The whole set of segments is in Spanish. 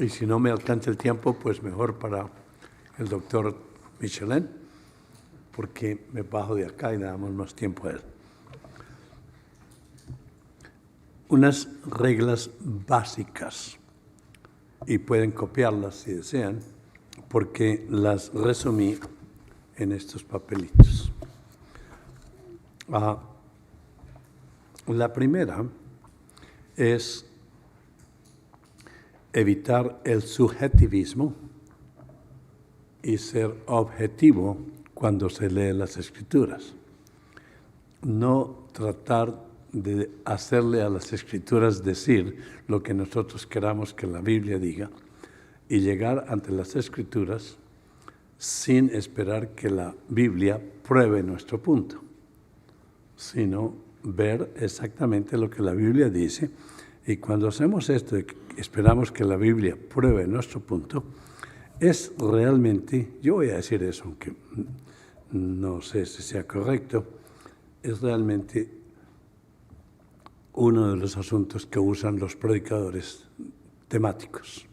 Y si no me alcanza el tiempo, pues mejor para el doctor Michelin, porque me bajo de acá y le damos más tiempo a él. Unas reglas básicas, y pueden copiarlas si desean, porque las resumí en estos papelitos. La primera es evitar el subjetivismo y ser objetivo cuando se lee las Escrituras. No tratar de hacerle a las Escrituras decir lo que nosotros queramos que la Biblia diga y llegar ante las Escrituras sin esperar que la Biblia pruebe nuestro punto, sino ver exactamente lo que la Biblia dice. Y cuando hacemos esto y esperamos que la Biblia pruebe nuestro punto, es realmente, yo voy a decir eso, aunque no sé si sea correcto, es realmente uno de los asuntos que usan los predicadores temáticos.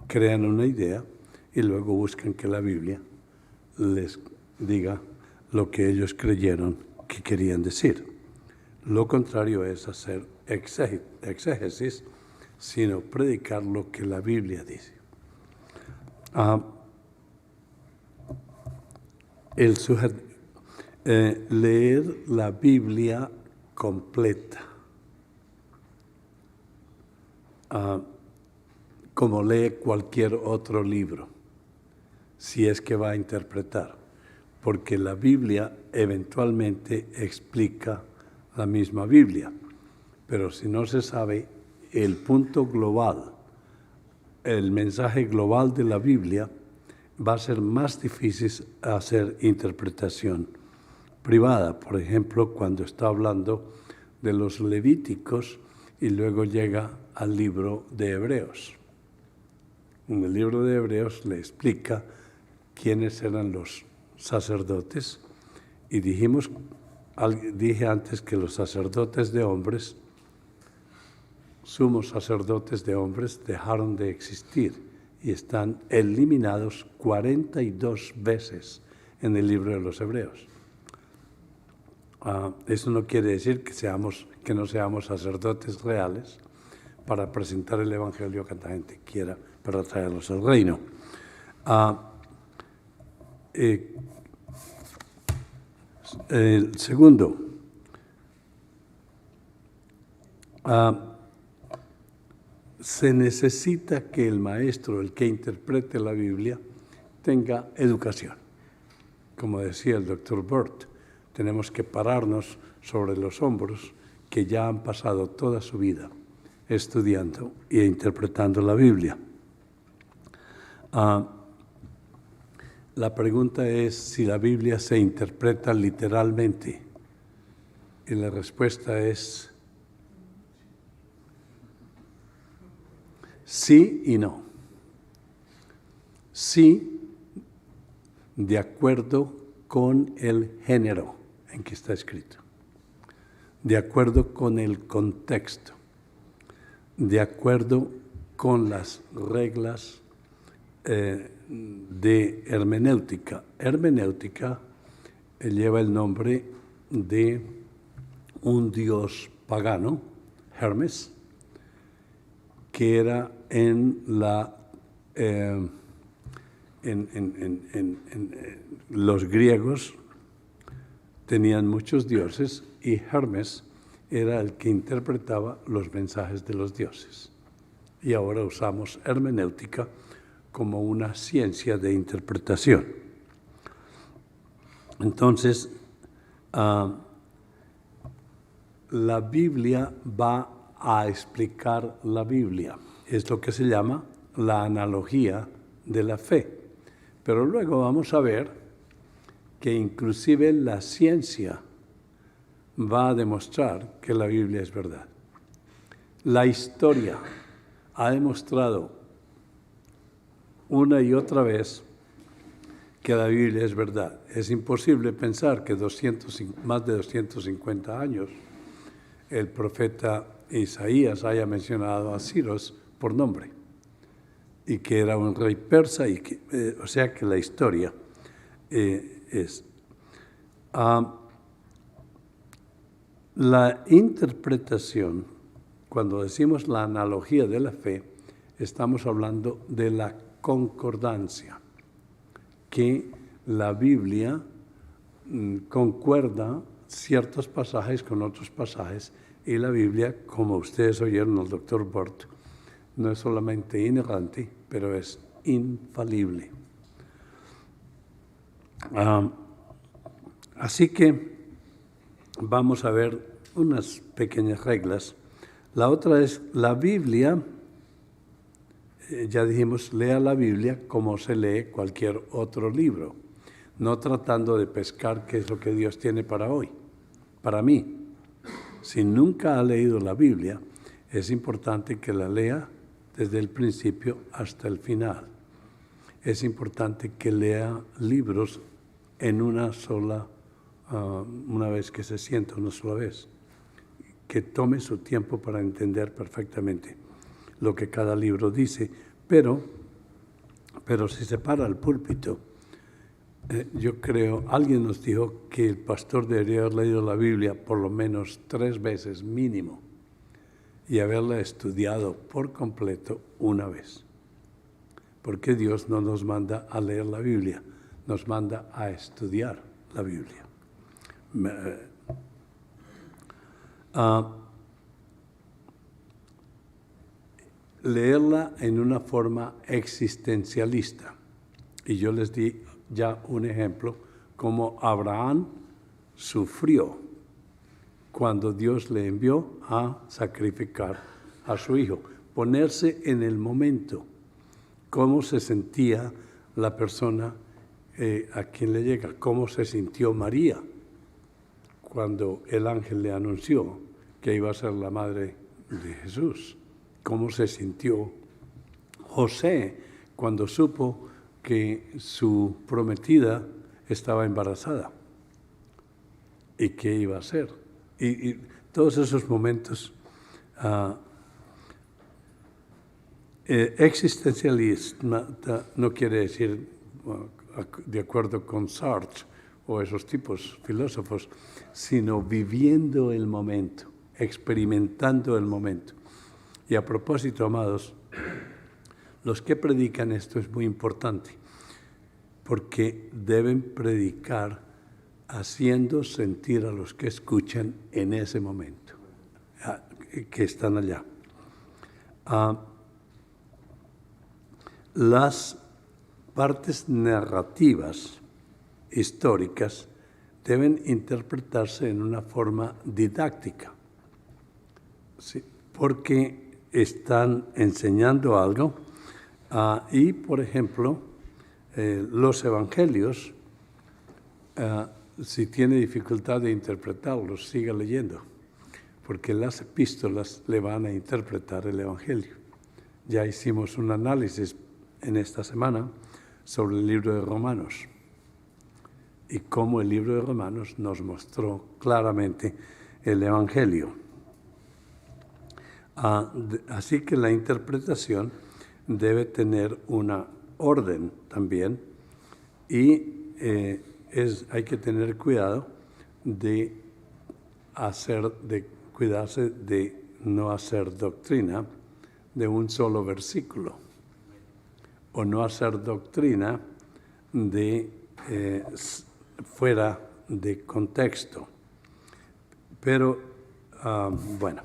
Crean una idea y luego buscan que la Biblia les diga lo que ellos creyeron que querían decir. Lo contrario es hacer exégesis, sino predicar lo que la Biblia dice. Leer la Biblia completa, como lee cualquier otro libro, si es que va a interpretar, porque la Biblia eventualmente explica la misma Biblia, pero si no se sabe el punto global, el mensaje global de la Biblia, va a ser más difícil hacer interpretación privada. Por ejemplo, cuando está hablando de los Levíticos y luego llega al libro de Hebreos. En el libro de Hebreos le explica quiénes eran los sacerdotes y dije antes que los sacerdotes de hombres, sumos sacerdotes de hombres, dejaron de existir y están eliminados 42 veces en el libro de los Hebreos. Eso no quiere decir que no seamos sacerdotes reales para presentar el Evangelio a cuanta gente quiera, para traerlos al reino. El segundo, se necesita que el maestro, el que interprete la Biblia, tenga educación. Como decía el doctor Burt, tenemos que pararnos sobre los hombros que ya han pasado toda su vida estudiando e interpretando la Biblia. La pregunta es si la Biblia se interpreta literalmente. Y la respuesta es sí y no. Sí, de acuerdo con el género en que está escrito, de acuerdo con el contexto, de acuerdo con las reglas de hermenéutica. Hermenéutica lleva el nombre de un dios pagano, Hermes, que era los griegos tenían muchos dioses y Hermes era el que interpretaba los mensajes de los dioses. Y ahora usamos hermenéutica como una ciencia de interpretación. Entonces, la Biblia va a explicar la Biblia. Es lo que se llama la analogía de la fe. Pero luego vamos a ver que inclusive la ciencia va a demostrar que la Biblia es verdad. La historia ha demostrado una y otra vez que la Biblia es verdad. Es imposible pensar que más de 250 años el profeta Isaías haya mencionado a Ciro por nombre. y que era un rey persa, y que, o sea que la historia es. La interpretación, cuando decimos la analogía de la fe, estamos hablando de la concordancia, que la Biblia concuerda ciertos pasajes con otros pasajes, y la Biblia, como ustedes oyeron al doctor Bort, no es solamente inerrante, pero es infalible. Así que vamos a ver unas pequeñas reglas. La otra es la Biblia. Ya dijimos, lea la Biblia como se lee cualquier otro libro, no tratando de pescar qué es lo que Dios tiene para hoy, para mí. Si nunca ha leído la Biblia, es importante que la lea desde el principio hasta el final. Es importante que lea libros en una vez que se sienta, una sola vez, que tome su tiempo para entender perfectamente lo que cada libro dice, pero si se para al púlpito, yo creo, alguien nos dijo que el pastor debería haber leído la Biblia por lo menos 3 veces mínimo y haberla estudiado por completo una vez. Porque Dios no nos manda a leer la Biblia, nos manda a estudiar la Biblia. Leerla en una forma existencialista. Y yo les di ya un ejemplo, como Abraham sufrió cuando Dios le envió a sacrificar a su hijo. Ponerse en el momento, cómo se sentía la persona a quien le llega, cómo se sintió María cuando el ángel le anunció que iba a ser la madre de Jesús. Cómo se sintió José cuando supo que su prometida estaba embarazada y qué iba a hacer. Y todos esos momentos existencialismo no quiere decir, de acuerdo con Sartre o esos tipos filósofos, sino viviendo el momento, experimentando el momento. Y a propósito, amados, los que predican esto es muy importante, porque deben predicar haciendo sentir a los que escuchan en ese momento, que están allá. Las partes narrativas históricas deben interpretarse en una forma didáctica, ¿sí? Porque están enseñando algo y, por ejemplo, los evangelios, si tiene dificultad de interpretarlos, siga leyendo, porque las epístolas le van a interpretar el evangelio. Ya hicimos un análisis en esta semana sobre el libro de Romanos y cómo el libro de Romanos nos mostró claramente el evangelio. Así que la interpretación debe tener una orden también y hay que tener cuidado de cuidarse de no hacer doctrina de un solo versículo o no hacer doctrina de fuera de contexto. Pero bueno.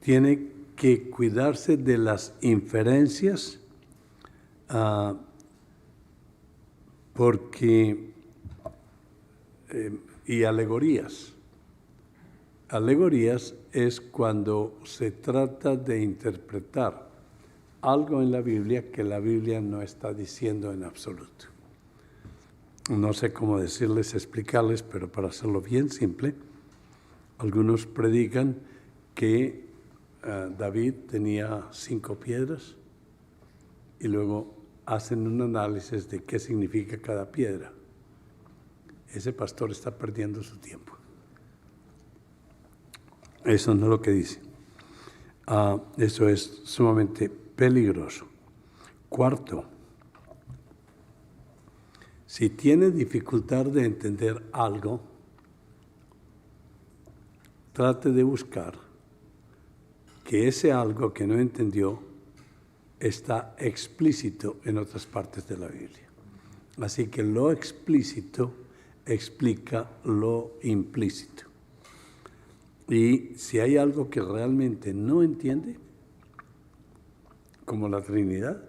Tiene que cuidarse de las inferencias y alegorías. Alegorías es cuando se trata de interpretar algo en la Biblia que la Biblia no está diciendo en absoluto. No sé cómo explicarles, pero para hacerlo bien simple, algunos predican que David tenía 5 piedras y luego hacen un análisis de qué significa cada piedra. Ese pastor está perdiendo su tiempo. Eso no es lo que dice. Eso es sumamente peligroso. Cuarto, si tiene dificultad de entender algo, trate de buscar que ese algo que no entendió está explícito en otras partes de la Biblia. Así que lo explícito explica lo implícito. Y si hay algo que realmente no entiende, como la Trinidad,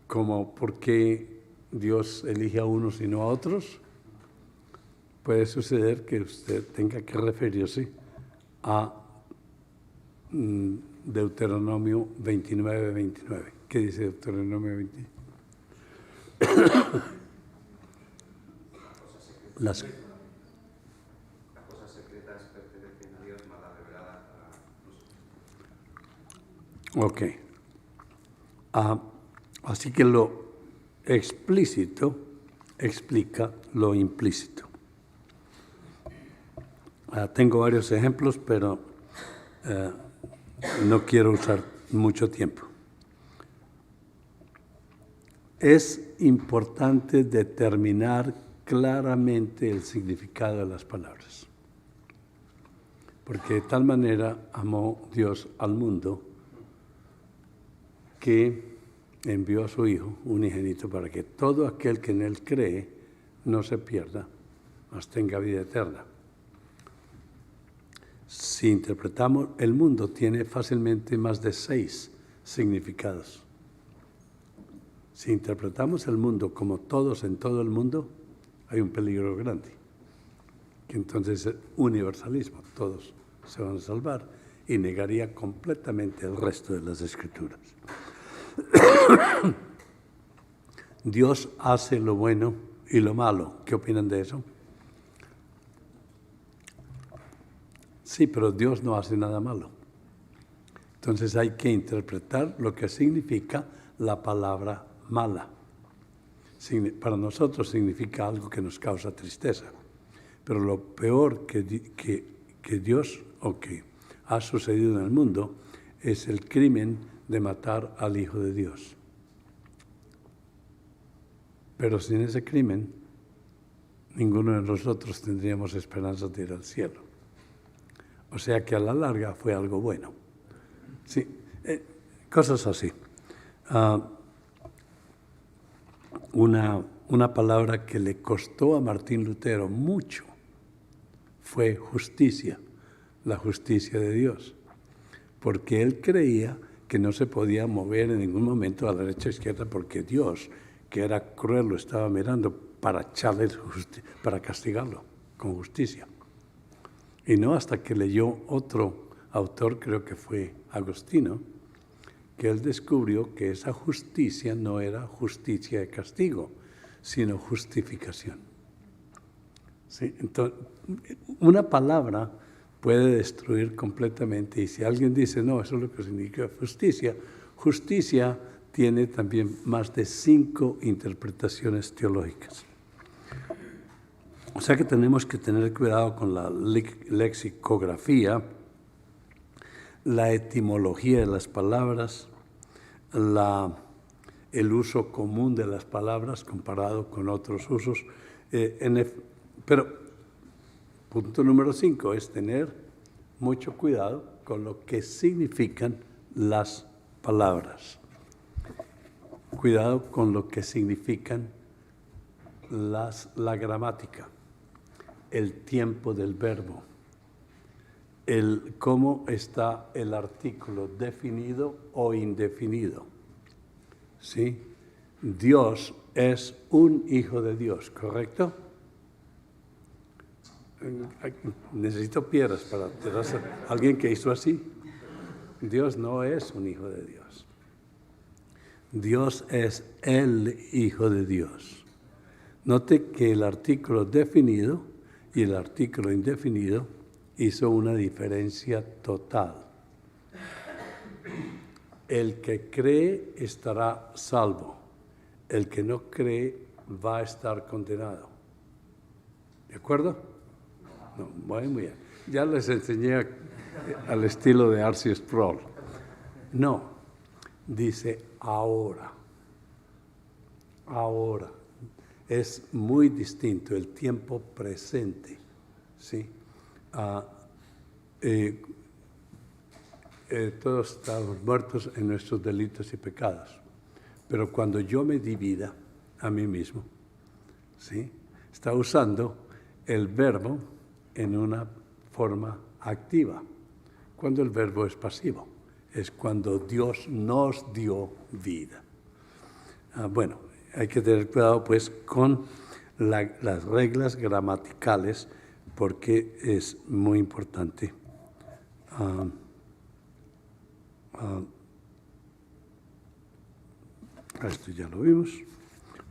como por qué Dios elige a unos y no a otros, puede suceder que usted tenga que referirse a Deuteronomio 29:29. ¿Qué dice Deuteronomio 29? La cosa secreta pertenece a Dios, mas la revelada a nosotros. Ok. Así que lo explícito explica lo implícito. Tengo varios ejemplos, pero no quiero usar mucho tiempo. Es importante determinar claramente el significado de las palabras, porque de tal manera amó Dios al mundo que envió a su Hijo unigénito para que todo aquel que en Él cree no se pierda, mas tenga vida eterna. Si interpretamos, el mundo tiene fácilmente más de 6 significados. Si interpretamos el mundo como todos en todo el mundo, hay un peligro grande, que entonces es universalismo, todos se van a salvar, y negaría completamente el resto de las Escrituras. Dios hace lo bueno y lo malo. ¿Qué opinan de eso? Sí, pero Dios no hace nada malo. Entonces hay que interpretar lo que significa la palabra mala. Para nosotros significa algo que nos causa tristeza. Pero lo peor que Dios o que ha sucedido en el mundo es el crimen de matar al Hijo de Dios. Pero sin ese crimen, ninguno de nosotros tendríamos esperanza de ir al cielo. O sea que a la larga fue algo bueno. Sí, cosas así. Una palabra que le costó a Martín Lutero mucho fue justicia, la justicia de Dios, porque él creía que no se podía mover en ningún momento a la derecha o izquierda porque Dios, que era cruel, lo estaba mirando para castigarlo con justicia. Y no hasta que leyó otro autor, creo que fue Agostino, que él descubrió que esa justicia no era justicia de castigo, sino justificación. ¿Sí? Entonces, una palabra puede destruir completamente, y si alguien dice, no, eso es lo que significa justicia, justicia tiene también más de 5 interpretaciones teológicas. O sea que tenemos que tener cuidado con la lexicografía, la etimología de las palabras, el uso común de las palabras comparado con otros usos. Pero punto número 5 es tener mucho cuidado con lo que significan las palabras. Cuidado con lo que significan la gramática, el tiempo del verbo, cómo está el artículo definido o indefinido. ¿Sí? Dios es un hijo de Dios, ¿correcto? Necesito piedras para tirarse. ¿Alguien que hizo así? Dios no es un hijo de Dios. Dios es el Hijo de Dios. Note que el artículo definido y el artículo indefinido hizo una diferencia total. El que cree estará salvo. El que no cree va a estar condenado. ¿De acuerdo? No, muy bien. Ya les enseñé al estilo de R.C. Sproul. No, dice ahora. Ahora. Es muy distinto el tiempo presente, ¿sí? Todos estamos muertos en nuestros delitos y pecados. Pero cuando yo me di vida a mí mismo, ¿sí? Está usando el verbo en una forma activa. Cuando el verbo es pasivo, es cuando Dios nos dio vida. Bueno, hay que tener cuidado pues con las reglas gramaticales porque es muy importante. Esto ya lo vimos.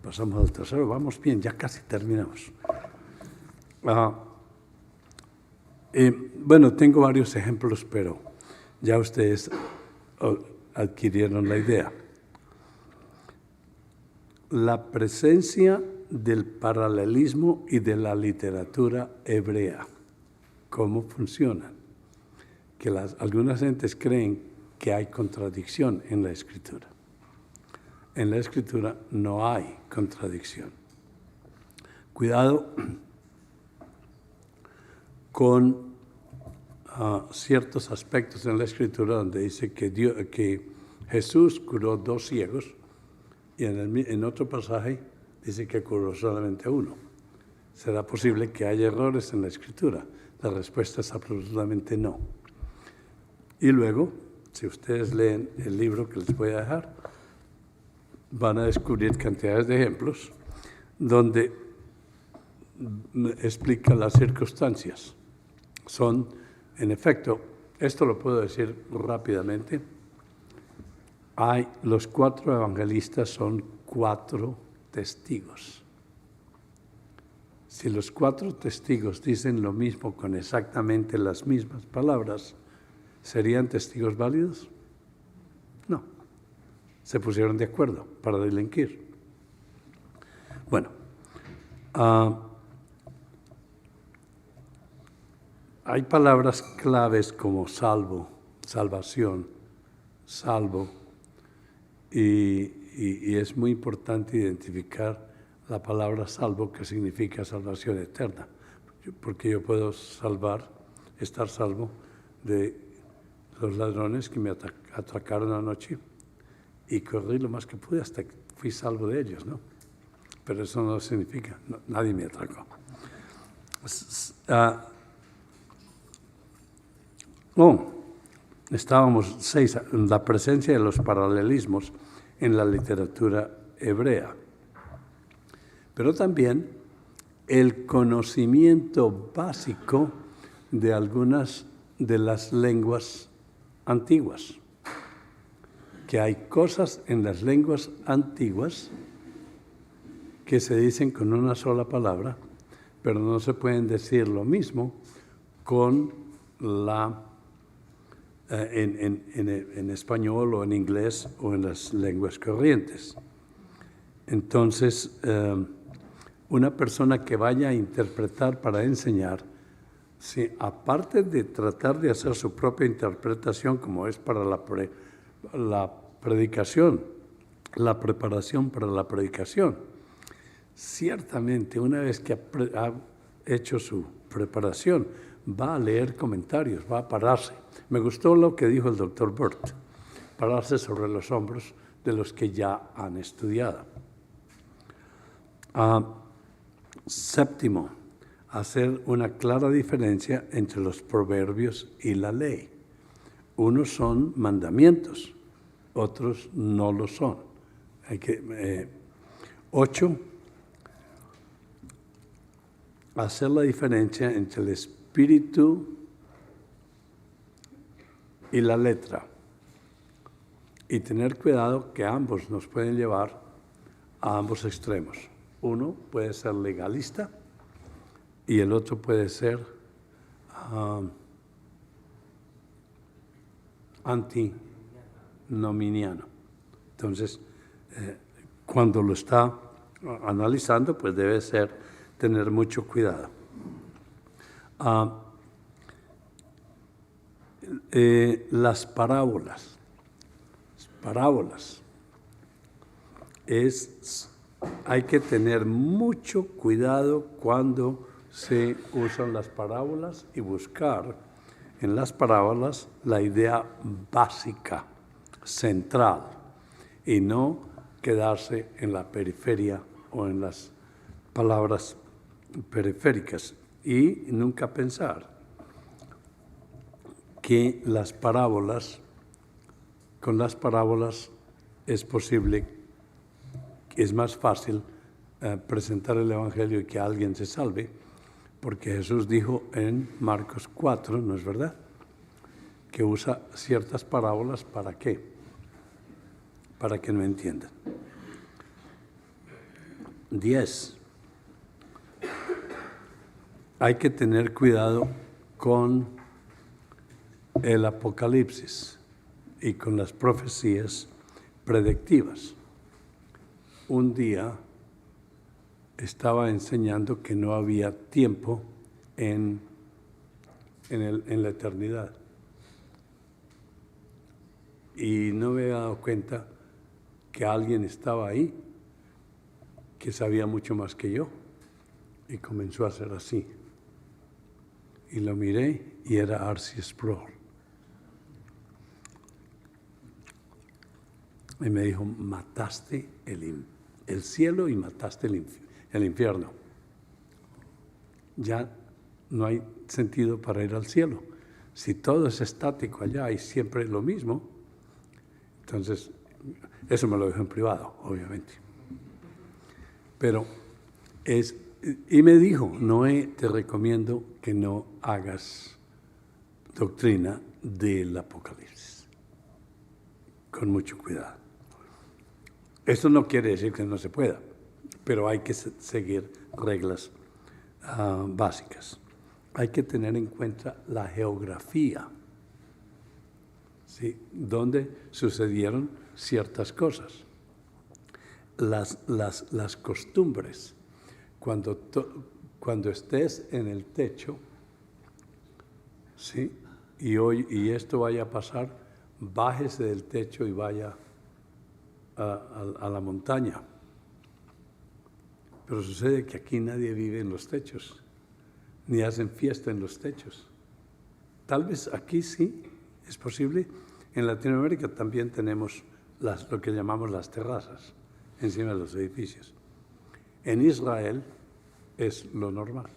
Pasamos al tercero. Vamos bien, ya casi terminamos. Bueno, tengo varios ejemplos, pero ya ustedes adquirieron la idea. La presencia del paralelismo y de la literatura hebrea. ¿Cómo funcionan? Que algunas gentes creen que hay contradicción en la Escritura. En la Escritura no hay contradicción. Cuidado con ciertos aspectos en la Escritura donde dice que Jesús curó 2 ciegos y en otro pasaje dice que curó solamente a 1. ¿Será posible que haya errores en la Escritura? La respuesta es absolutamente no. Y luego, si ustedes leen el libro que les voy a dejar, van a descubrir cantidades de ejemplos donde explica las circunstancias. Son, en efecto, esto lo puedo decir rápidamente, los 4 evangelistas son 4 testigos. Si los 4 testigos dicen lo mismo con exactamente las mismas palabras, ¿serían testigos válidos? No. Se pusieron de acuerdo para delinquir. Bueno, hay palabras claves como salvo, salvación, salvo, y es muy importante identificar la palabra salvo, que significa salvación eterna, porque yo puedo estar salvo de los ladrones que me atracaron anoche y corrí lo más que pude hasta que fui salvo de ellos, ¿no? Pero eso no significa, nadie me atracó. Estábamos 6, en la presencia de los paralelismos en la literatura hebrea. Pero también el conocimiento básico de algunas de las lenguas antiguas. Que hay cosas en las lenguas antiguas que se dicen con una sola palabra, pero no se pueden decir lo mismo con en español o en inglés o en las lenguas corrientes. Entonces, una persona que vaya a interpretar para enseñar, si aparte de tratar de hacer su propia interpretación, como es para la predicación, la preparación para la predicación, ciertamente una vez que ha hecho su preparación, va a leer comentarios, va a pararse. Me gustó lo que dijo el doctor Burt, pararse sobre los hombros de los que ya han estudiado. Séptimo, hacer una clara diferencia entre los proverbios y la ley. Unos son mandamientos, otros no lo son. 8, hacer la diferencia entre el espíritu y la letra. Y tener cuidado que ambos nos pueden llevar a ambos extremos. Uno puede ser legalista y el otro puede ser antinominiano. Entonces, cuando lo está analizando, pues debe tener mucho cuidado. las parábolas. Hay que tener mucho cuidado cuando se usan las parábolas y buscar en las parábolas la idea básica, central, y no quedarse en la periferia o en las palabras periféricas, y nunca pensar que con las parábolas es posible, es más fácil presentar el Evangelio y que alguien se salve, porque Jesús dijo en Marcos 4, ¿no es verdad?, que usa ciertas parábolas, ¿para qué? Para que no entiendan. 10. Hay que tener cuidado con el Apocalipsis y con las profecías predictivas. Un día estaba enseñando que no había tiempo en la eternidad. Y no me había dado cuenta que alguien estaba ahí que sabía mucho más que yo, y comenzó a hacer así. Y lo miré y era R.C. Sproul. Y me dijo, mataste el cielo y mataste el infierno. Ya no hay sentido para ir al cielo. Si todo es estático allá y siempre es lo mismo, entonces, eso me lo dijo en privado, obviamente. Pero y me dijo, Noé, te recomiendo que no hagas doctrina del Apocalipsis. Con mucho cuidado. Esto no quiere decir que no se pueda, pero hay que seguir reglas básicas. Hay que tener en cuenta la geografía, ¿sí?, donde sucedieron ciertas cosas. Las costumbres. Cuando estés en el techo, ¿sí?, y esto vaya a pasar, bájese del techo y vaya a la montaña. Pero sucede que aquí nadie vive en los techos, ni hacen fiesta en los techos. Tal vez aquí sí, es posible. En Latinoamérica también tenemos lo que llamamos las terrazas encima de los edificios. En Israel es lo normal.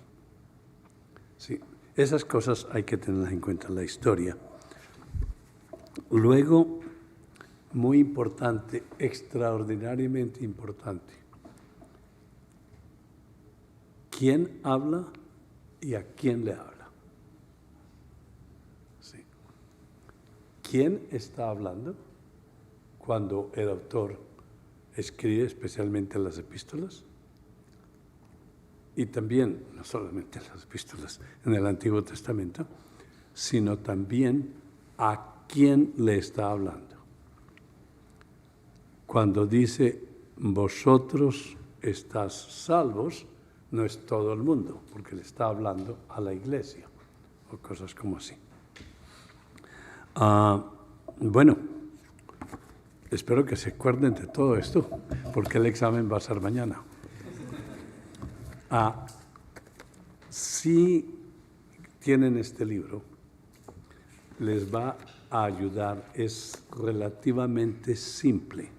Sí, esas cosas hay que tenerlas en cuenta en la historia. Luego, muy importante, extraordinariamente importante, ¿quién habla y a quién le habla? Sí. ¿Quién está hablando cuando el autor escribe, especialmente las epístolas? Y también, no solamente las epístolas en el Antiguo Testamento, sino también a quién le está hablando. Cuando dice, vosotros estás salvos, no es todo el mundo, porque le está hablando a la iglesia, o cosas como así. Bueno, espero que se acuerden de todo esto, porque el examen va a ser mañana. Si tienen este libro, les va a ayudar. Es relativamente simple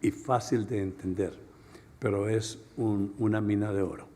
y fácil de entender, pero es una mina de oro.